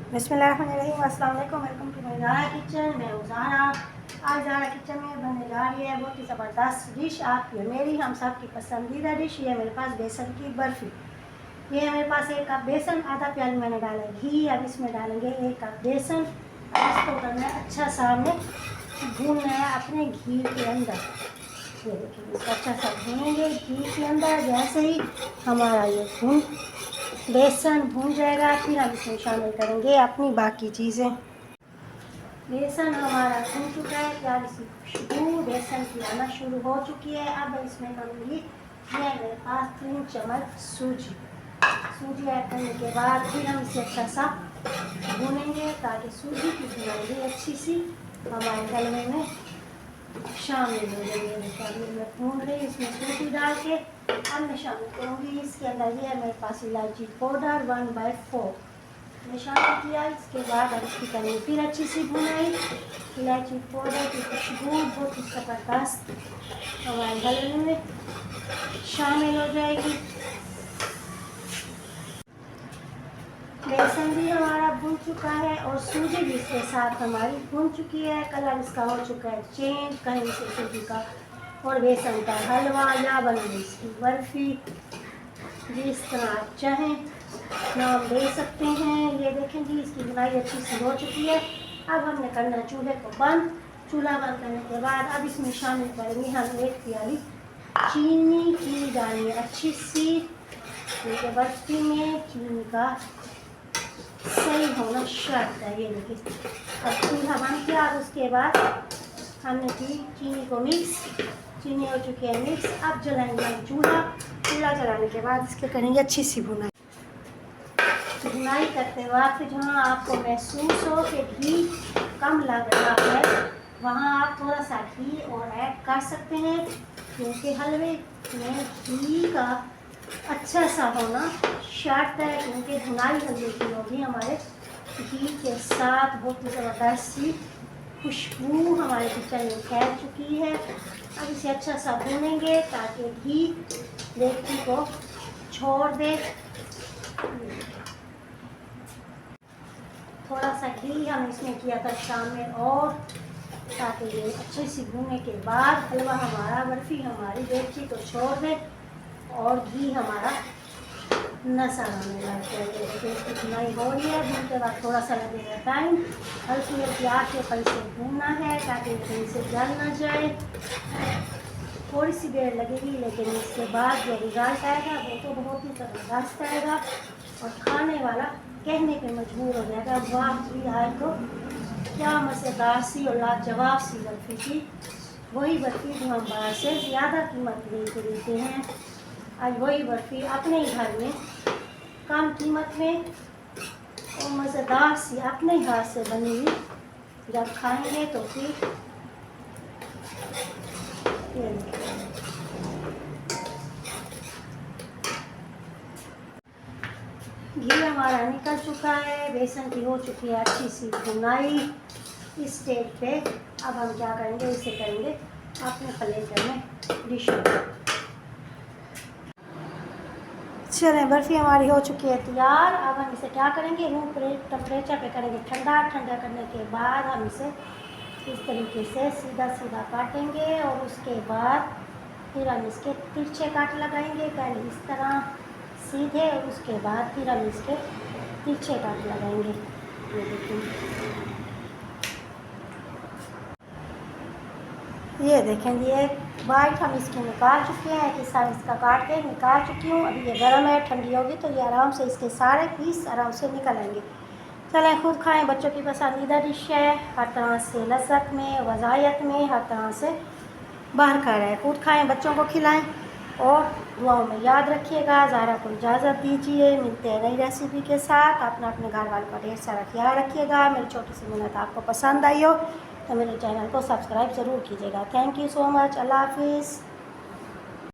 बिस्मिल्लाहिर्रहमानिर्रहीम, अस्सलाम वालेकुम, welcome to my Zara kitchen. मैं ज़ारा। आज ज़ारा किचन में बनने जा रही है बहुत ही ज़बरदस्त डिश, आपकी और मेरी, हम सब की पसंदीदा डिश। ये मेरे पास बेसन की बर्फ़ी। ये है मेरे पास 1 कप बेसन, आधा प्याली मैंने डाला घी। अब इसमें डालेंगे 1 कप बेसन। अब इसको करना है अच्छा सा, हमें भूनना है अपने घी के अंदर। ये देखिए, इसको अच्छा सा भूनेंगे घी के अंदर। जैसे ही हमारा ये बेसन भून जाएगा, फिर हम इसमें शामिल करेंगे अपनी बाकी चीज़ें। बेसन हमारा भून चुका है, प्यारी सी खुशबू बेसन की आना शुरू हो चुकी है। अब इसमें करूँगी, ये मेरे पास 3 चम्मच सूजी ऐड करने के बाद फिर हम इसे अच्छा सा भूनेंगे, ताकि सूजी की भुनाई अच्छी सी हमारे गलने में शामिल हो जाएगी। मैं भून रही, इसमें सूजी डाल के अब मैं शामिल करूँगी इसके अंदर। ये है मेरे पास इलायची पाउडर 1/4 मैं शामिल किया। इसके बाद अब इसकी करेंगे फिर अच्छी सी भुनाई। इलायची पाउडर की खुशबू बहुत ही ज़बरदस्त हमारे गलने में शामिल हो जाएगी। बेसन भी हमारा भून चुका है और सूजी भी इसके साथ हमारी भून चुकी है। कलर इसका हो चुका है चेंज। कहीं से सूजी का और बेसन का हलवा या बनी इसकी बर्फ़ी, जिस तरह आप चाहें नाम दे सकते हैं। ये देखें जी, इसकी बुनाई अच्छी सी हो चुकी है। अब हमने करना चूल्हे को बंद। चूल्हा बंद करने के बाद अब इसमें शामिल करेंगे हम 1 प्याली चीनी डालनी है अच्छी सी। क्योंकि बर्फ़ी में चीनी का सही होना शर्त है। ये देखिए, अब चूल्हा बंद किया। अब उसके बाद हमने की चीनी को मिक्स। चीनी हो चुकी है मिक्स। अब जलाएंगे हम चूल्हा जलाने के बाद इसके करेंगे अच्छी सी भुनाई करते वक्त जहाँ आपको महसूस हो कि घी कम लग रहा है, वहाँ आप थोड़ा सा घी और ऐड कर सकते हैं। क्योंकि हलवे में घी का अच्छा सा होना शर्त है, क्योंकि भुनाई हलवे की होगी हमारे घी के साथ। बहुत ही ज़बरदस्त सी खुशबू हमारे किचन में फैल चुकी है। अब इसे अच्छा सा भूनेंगे ताकि घी देगची को छोड़ दे। थोड़ा सा घी हम इसमें किया था शाम में, और ताकि ये अच्छे से भूनने के बाद हलवा हमारा, बर्फ़ी हमारी देगची को छोड़ दे और घी हमारा नशा आने लग जाएगा। इसकी भुनाई हो रही है। भूनने के बाद थोड़ा सा लगेगा टाइम। हल्की आँच पर इसे भूनना है ताकि कहीं से जल ना जाए। थोड़ी सी देर लगेगी, लेकिन इसके बाद जो रिजल्ट आएगा वो तो बहुत ही ज़बरदस्त आएगा और खाने वाला कहने पे मजबूर हो जाएगा, वाह जी आज तो क्या मज़ेदार सी और लाजवाब सी बर्फ़ी थी। वही बर्फ़ी जो हम बाहर से ज़्यादा कीमत दे देते हैं, आज वही बर्फ़ी अपने ही घर में कम कीमत में और मज़ेदार सी अपने हाथ से बनी हुई जब खाएंगे तो फिर घी हमारा निकल चुका है, बेसन की हो चुकी है अच्छी सी भुनाई। इस स्टेज पे अब हम क्या करेंगे, इसे करेंगे अपने प्लेट में डिश। चलें, बर्फ़ी हमारी हो चुकी है तैयार। अब हम इसे क्या करेंगे, रूम टेम्परेचर पे करेंगे ठंडा। ठंडा करने के बाद हम इसे इस तरीके से सीधा सीधा काटेंगे और उसके बाद फिर हम इसके तिरछे काट लगाएंगे। पहले इस तरह सीधे और उसके बाद फिर हम इसके तिरछे काट लगाएंगे। ये देखें ये बाइट हम इसकी निकाल चुके हैं। कि सारा इसका काट के निकाल चुकी हूँ। अभी ये गर्म है, ठंडी होगी तो ये आराम से इसके सारे पीस आराम से निकल आएंगे। चलें, खुद खाएं, बच्चों की पसंदीदा डिश है। हर तरह से लज़्ज़त में, वज़ायत में, हर तरह से बाहर खा रहे हैं। खुद खाएं, बच्चों को खिलाएं और दुआओं में याद रखिएगा। ज़ारा को इजाज़त दीजिए, मिलते हैं नई रेसिपी के साथ। अपना अपने घर वालों का ढेर सारा ख्याल रखिएगा। मेरी छोटी सी मेहनत आपको पसंद आई हो तो मेरे चैनल को सब्सक्राइब ज़रूर कीजिएगा। Thank you so much. अल्लाह हाफिज़।